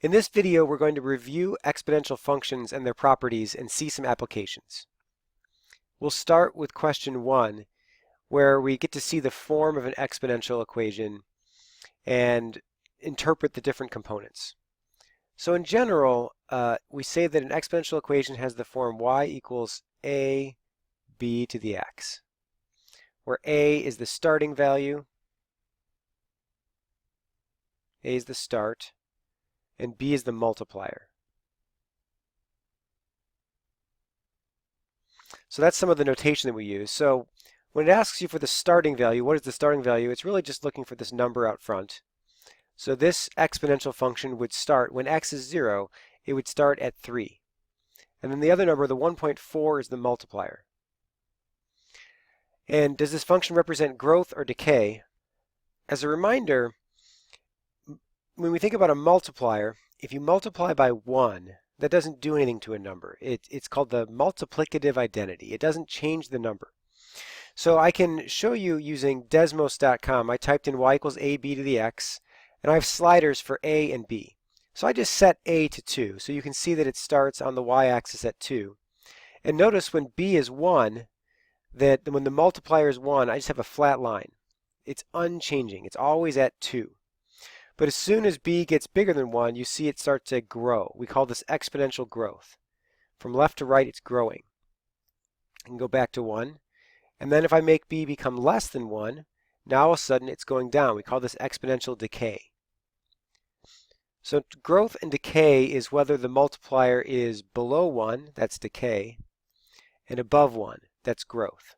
In this video, we're going to review exponential functions and their properties and see some applications. We'll start with question 1, where we get to see the form of an exponential equation and interpret the different components. So in general, we say that an exponential equation has the form y equals a b to the x, where a is the starting value, a is the start, and b is the multiplier. So that's some of the notation that we use. So when it asks you for the starting value, what is the starting value? It's really just looking for this number out front. So this exponential function would start, when x is 0, it would start at 3. And then the other number, the 1.4, is the multiplier. And does this function represent growth or decay? As a reminder, when we think about a multiplier, if you multiply by 1, that doesn't do anything to a number. It's called the multiplicative identity. It doesn't change the number. So I can show you using Desmos.com. I typed in y equals ab to the x, and I have sliders for a and b. So I just set a to 2. So you can see that it starts on the y-axis at 2. And notice when b is 1, that when the multiplier is 1, I just have a flat line. It's unchanging. It's always at 2. But as soon as b gets bigger than 1, you see it start to grow. We call this exponential growth. From left to right, it's growing. I can go back to 1. And then if I make b become less than 1, now all of a sudden it's going down. We call this exponential decay. So growth and decay is whether the multiplier is below 1, that's decay, and above 1, that's growth.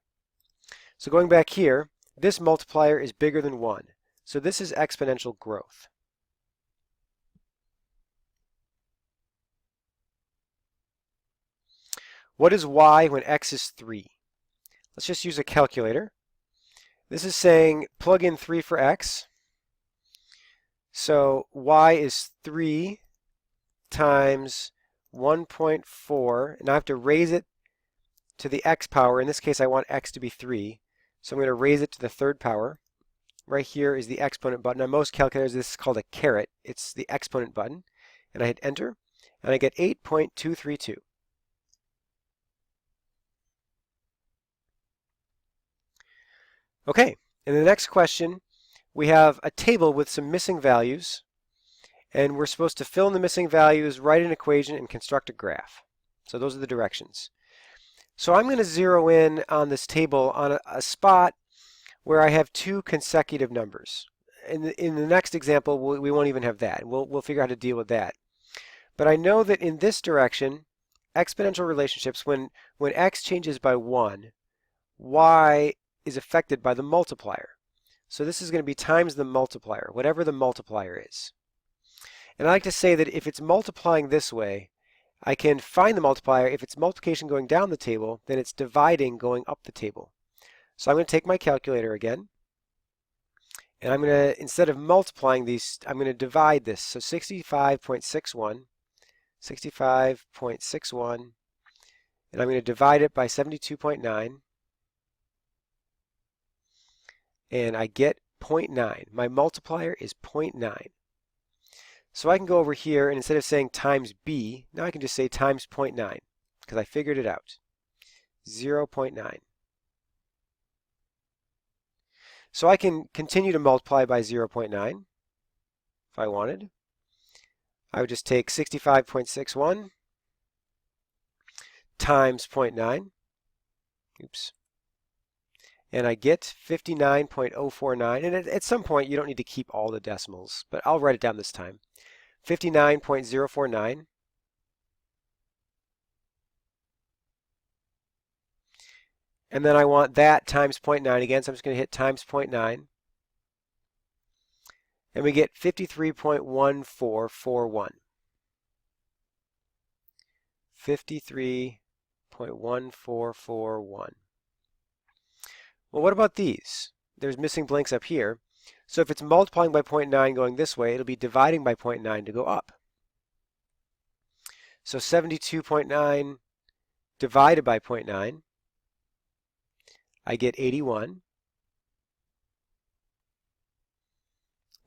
So going back here, this multiplier is bigger than 1. So this is exponential growth. What is y when x is 3? Let's just use a calculator. This is saying plug in 3 for x. So y is 3 times 1.4. And I have to raise it to the x power. In this case, I want x to be 3. So I'm going to raise it to the third power. Right here is the exponent button. On most calculators, this is called a caret. It's the exponent button. And I hit enter, and I get 8.232. Okay, in the next question, we have a table with some missing values, and we're supposed to fill in the missing values, write an equation, and construct a graph. So those are the directions. So I'm going to zero in on this table on a spot where I have 2 consecutive numbers. In the next example, we won't even have that. We'll figure out how to deal with that. But I know that in this direction, exponential relationships, when x changes by 1, y is affected by the multiplier. So this is going to be times the multiplier, whatever the multiplier is. And I like to say that if it's multiplying this way, I can find the multiplier. If it's multiplication going down the table, then it's dividing going up the table. So I'm going to take my calculator again, and I'm going to, instead of multiplying these, I'm going to divide this. So 65.61, 65.61, and I'm going to divide it by 72.9, and I get 0.9. My multiplier is 0.9. So I can go over here, and instead of saying times b, now I can just say times 0.9, because I figured it out. 0.9. So I can continue to multiply by 0.9 if I wanted. I would just take 65.61 times 0.9. Oops. And I get 59.049. And at some point, you don't need to keep all the decimals, but I'll write it down this time. 59.049. And then I want that times 0.9 again, so I'm just going to hit times 0.9. And we get 53.1441. 53.1441. Well, what about these? There's missing blanks up here. So if it's multiplying by 0.9 going this way, it'll be dividing by 0.9 to go up. So 72.9 divided by 0.9, I get 81.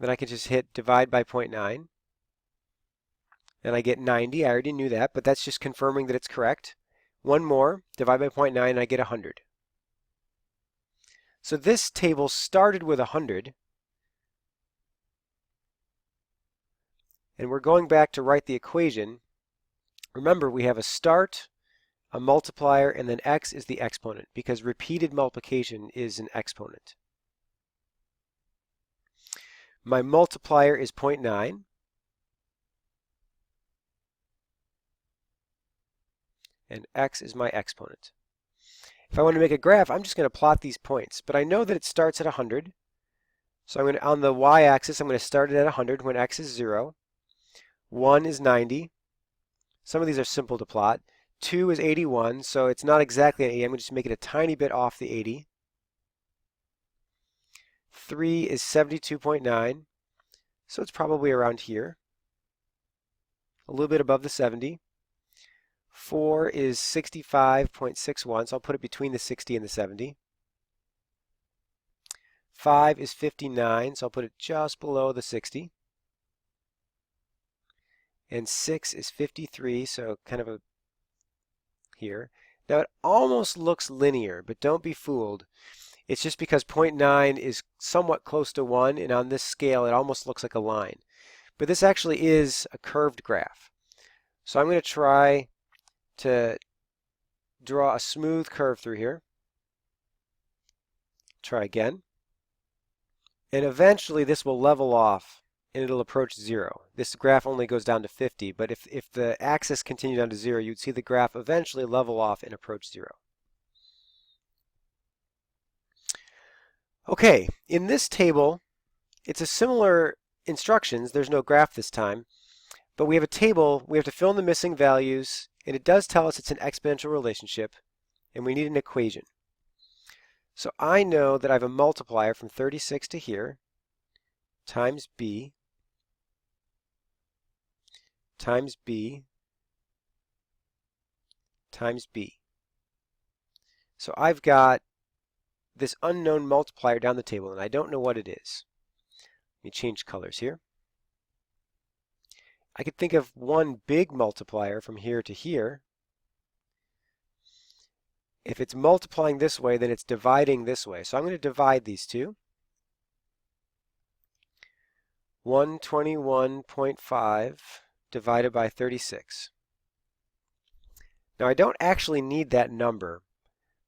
Then I can just hit divide by 0.9. and I get 90. I already knew that, but that's just confirming that it's correct. One more, divide by 0.9, and I get 100. So this table started with 100, and we're going back to write the equation. Remember, we have a start, a multiplier, and then x is the exponent, because repeated multiplication is an exponent. My multiplier is 0.9. And x is my exponent. If I want to make a graph, I'm just going to plot these points. But I know that it starts at 100. So I'm going to, on the y-axis, I'm going to start it at 100 when x is 0. 1 is 90. Some of these are simple to plot. 2 is 81, so it's not exactly an 80. I'm going to just make it a tiny bit off the 80. 3 is 72.9, so it's probably around here. A little bit above the 70. 4 is 65.61, so I'll put it between the 60 and the 70. 5 is 59, so I'll put it just below the 60. And 6 is 53, so kind of here. Now it almost looks linear, but don't be fooled. It's just because 0.9 is somewhat close to 1, and on this scale it almost looks like a line. But this actually is a curved graph. So I'm going to try to draw a smooth curve through here. Try again. And eventually this will level off and it'll approach 0. This graph only goes down to 50, but if the axis continued down to 0, you'd see the graph eventually level off and approach 0. Okay, in this table, it's a similar instructions. There's no graph this time, but we have a table. We have to fill in the missing values, and it does tell us it's an exponential relationship, and we need an equation. So I know that I have a multiplier from 36 to here times b times b times b. So I've got this unknown multiplier down the table, and I don't know what it is. Let me change colors here. I could think of one big multiplier from here to here. If it's multiplying this way, then it's dividing this way. So I'm going to divide these two. 121.5 divided by 36. Now I don't actually need that number,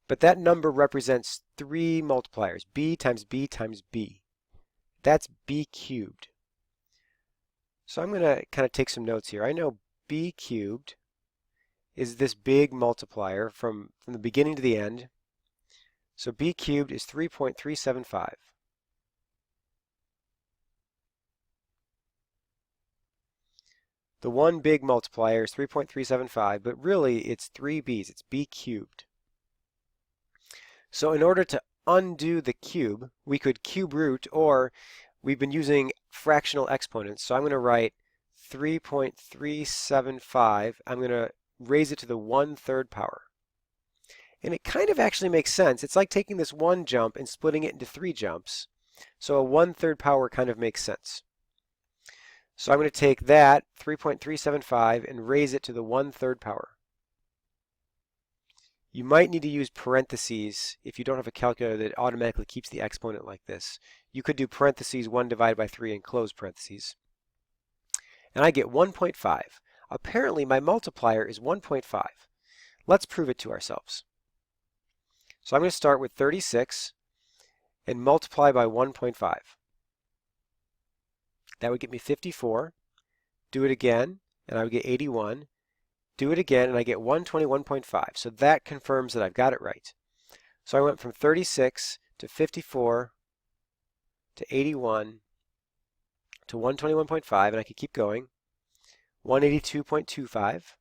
but that number represents 3 multipliers, b times b times b. That's b cubed. So I'm going to kind of take some notes here. I know b cubed is this big multiplier from the beginning to the end. So b cubed is 3.375. The one big multiplier is 3.375, but really it's 3 b's. It's b cubed. So in order to undo the cube, we could cube root, or we've been using fractional exponents. So I'm going to write 3.375. I'm going to raise it to the 1/3 power. And it kind of actually makes sense. It's like taking this one jump and splitting it into 3 jumps. So a 1/3 power kind of makes sense. So I'm going to take that, 3.375, and raise it to the 1/3 power. You might need to use parentheses if you don't have a calculator that automatically keeps the exponent like this. You could do parentheses 1 divided by 3 and close parentheses. And I get 1.5. Apparently my multiplier is 1.5. Let's prove it to ourselves. So I'm going to start with 36 and multiply by 1.5. That would get me 54. Do it again, and I would get 81. Do it again, and I get 121.5. So that confirms that I've got it right. So I went from 36 to 54 to 81 to 121.5, and I could keep going. 182.25.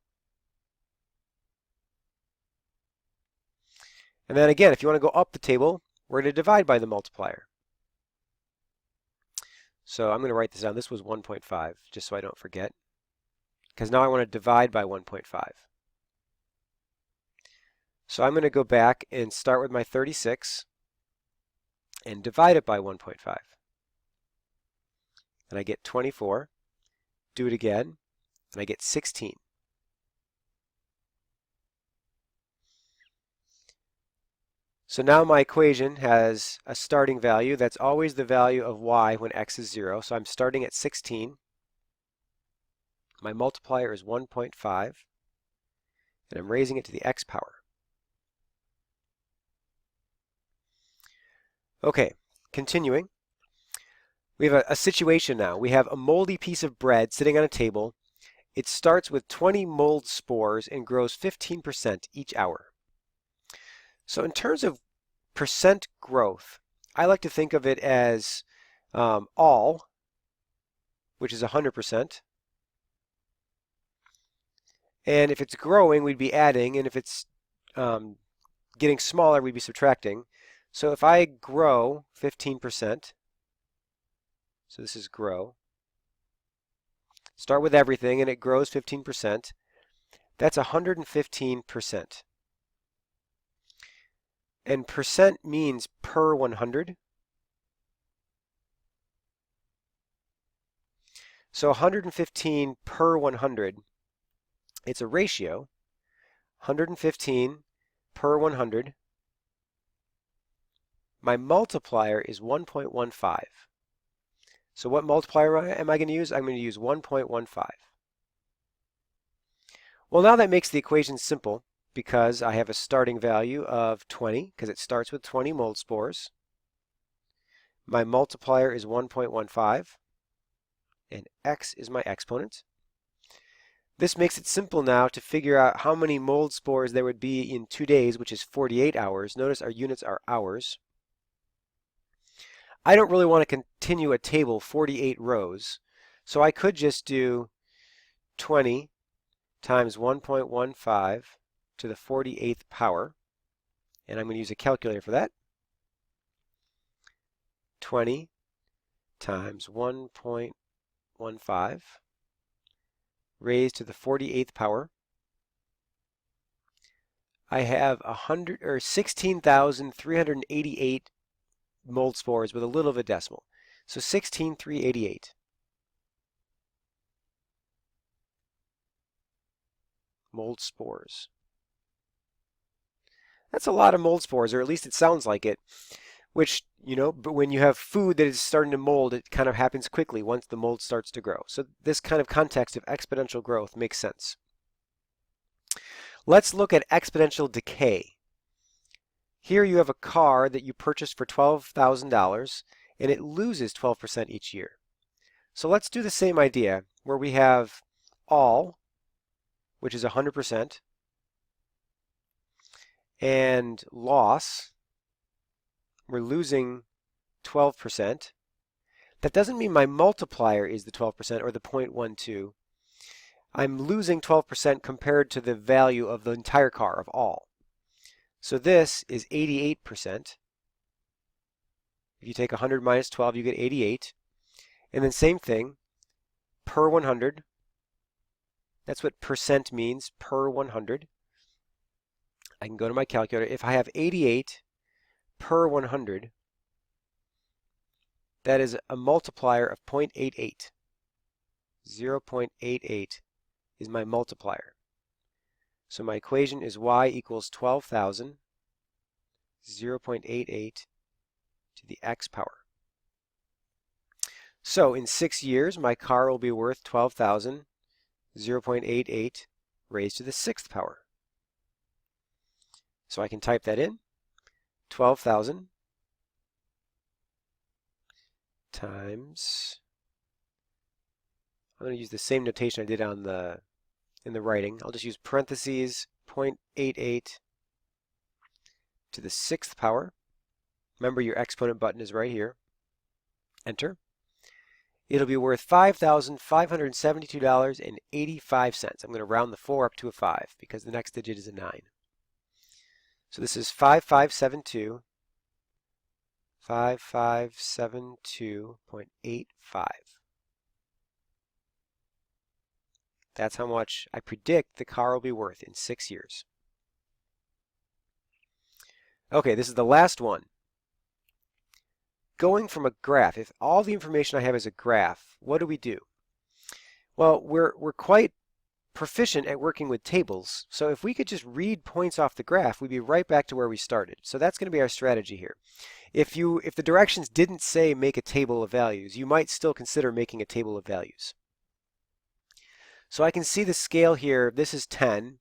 And then again, if you want to go up the table, we're going to divide by the multiplier. So I'm going to write this down. This was 1.5, just so I don't forget. Because now I want to divide by 1.5. So I'm going to go back and start with my 36 and divide it by 1.5. And I get 24. Do it again, and I get 16. So now my equation has a starting value. That's always the value of y when x is 0. So I'm starting at 16. My multiplier is 1.5, and I'm raising it to the x power. Okay, continuing. We have a situation now. We have a moldy piece of bread sitting on a table. It starts with 20 mold spores and grows 15% each hour. So in terms of percent growth, I like to think of it as all, which is 100%. And if it's growing, we'd be adding, and if it's getting smaller, we'd be subtracting. So if I grow 15%, so this is grow, start with everything, and it grows 15%, that's 115%. And percent means per 100. So 115 per 100, it's a ratio, 115 per 100. My multiplier is 1.15. So what multiplier am I going to use? I'm going to use 1.15. Well, now that makes the equation simple because I have a starting value of 20 because it starts with 20 mold spores. My multiplier is 1.15, and x is my exponent. This makes it simple now to figure out how many mold spores there would be in 2 days, which is 48 hours. Notice our units are hours. I don't really want to continue a table 48 rows, so I could just do 20 times 1.15 to the 48th power, and I'm going to use a calculator for that. 20 times 1.15 raised to the 48th power. I have 16,388 mold spores with a little of a decimal. So 16,388. Mold spores. That's a lot of mold spores, or at least it sounds like it, which, but when you have food that is starting to mold, it kind of happens quickly once the mold starts to grow. So this kind of context of exponential growth makes sense. Let's look at exponential decay. Here you have a car that you purchased for $12,000, and it loses 12% each year. So let's do the same idea where we have all, which is 100%, and loss, we're losing 12%. That doesn't mean my multiplier is the 12% or the 0.12. I'm losing 12% compared to the value of the entire car, of all. So this is 88%. If you take 100 minus 12, you get 88. And then same thing, per 100. That's what percent means, per 100. I can go to my calculator. If I have 88 per 100, that is a multiplier of 0.88. 0.88 is my multiplier. So my equation is y equals 12,000, 0.88 to the x power. So in 6 years, my car will be worth 12,000, 0.88 raised to the 6th power. So I can type that in, 12,000 times, I'm going to use the same notation I did in the writing. I'll just use parentheses, 0.88 to the 6th power. Remember, your exponent button is right here. Enter. It'll be worth $5,572.85. I'm going to round the 4 up to a 5 because the next digit is a 9. So this is 5572, 5572.85. That's how much I predict the car will be worth in 6 years. Okay, this is the last one. Going from a graph, if all the information I have is a graph, what do we do? Well, we're quite proficient at working with tables. So if we could just read points off the graph, we'd be right back to where we started. So that's going to be our strategy here. If the directions didn't say make a table of values, you might still consider making a table of values. So I can see the scale here. This is 10,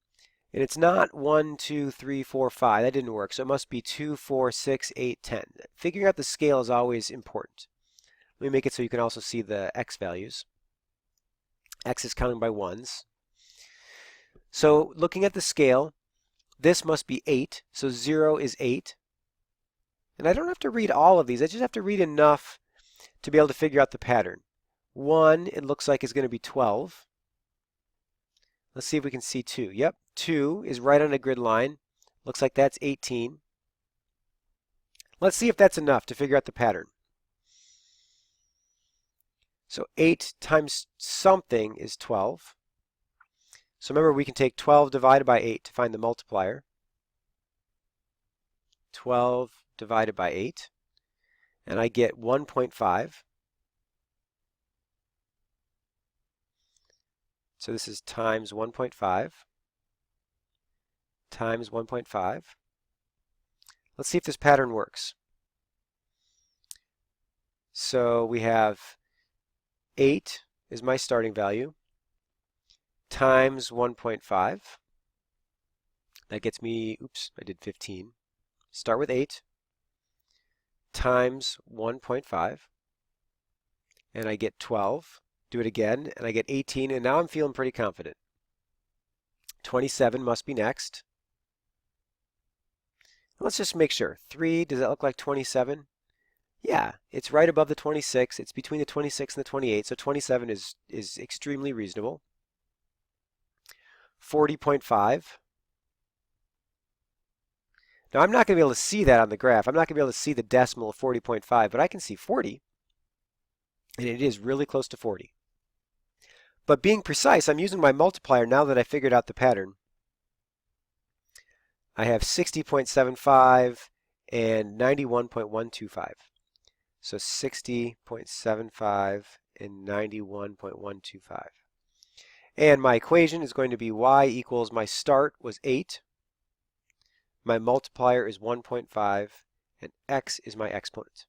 and it's not 1, 2, 3, 4, 5. That didn't work. So it must be 2, 4, 6, 8, 10. Figuring out the scale is always important. Let me make it so you can also see the x values. X is counting by ones. So looking at the scale, this must be 8. So 0 is 8. And I don't have to read all of these. I just have to read enough to be able to figure out the pattern. 1, it looks like, is going to be 12. Let's see if we can see 2. Yep, 2 is right on a grid line. Looks like that's 18. Let's see if that's enough to figure out the pattern. So 8 times something is 12. So remember, we can take 12 divided by 8 to find the multiplier. 12 divided by 8. And I get 1.5. So this is times 1.5 times 1.5. Let's see if this pattern works. So we have 8 is my starting value times 1.5. That gets me, oops, I did 15. Start with 8 times 1.5, and I get 12. Do it again, and I get 18, and now I'm feeling pretty confident. 27 must be next. Let's just make sure. 3, does that look like 27? Yeah, it's right above the 26. It's between the 26 and the 28, so 27 is extremely reasonable. 40.5. Now, I'm not going to be able to see that on the graph. I'm not going to be able to see the decimal of 40.5, but I can see 40, and it is really close to 40. But being precise, I'm using my multiplier now that I figured out the pattern. I have 60.75 and 91.125. So 60.75 and 91.125. And my equation is going to be y equals, my start was 8. My multiplier is 1.5, and x is my exponent.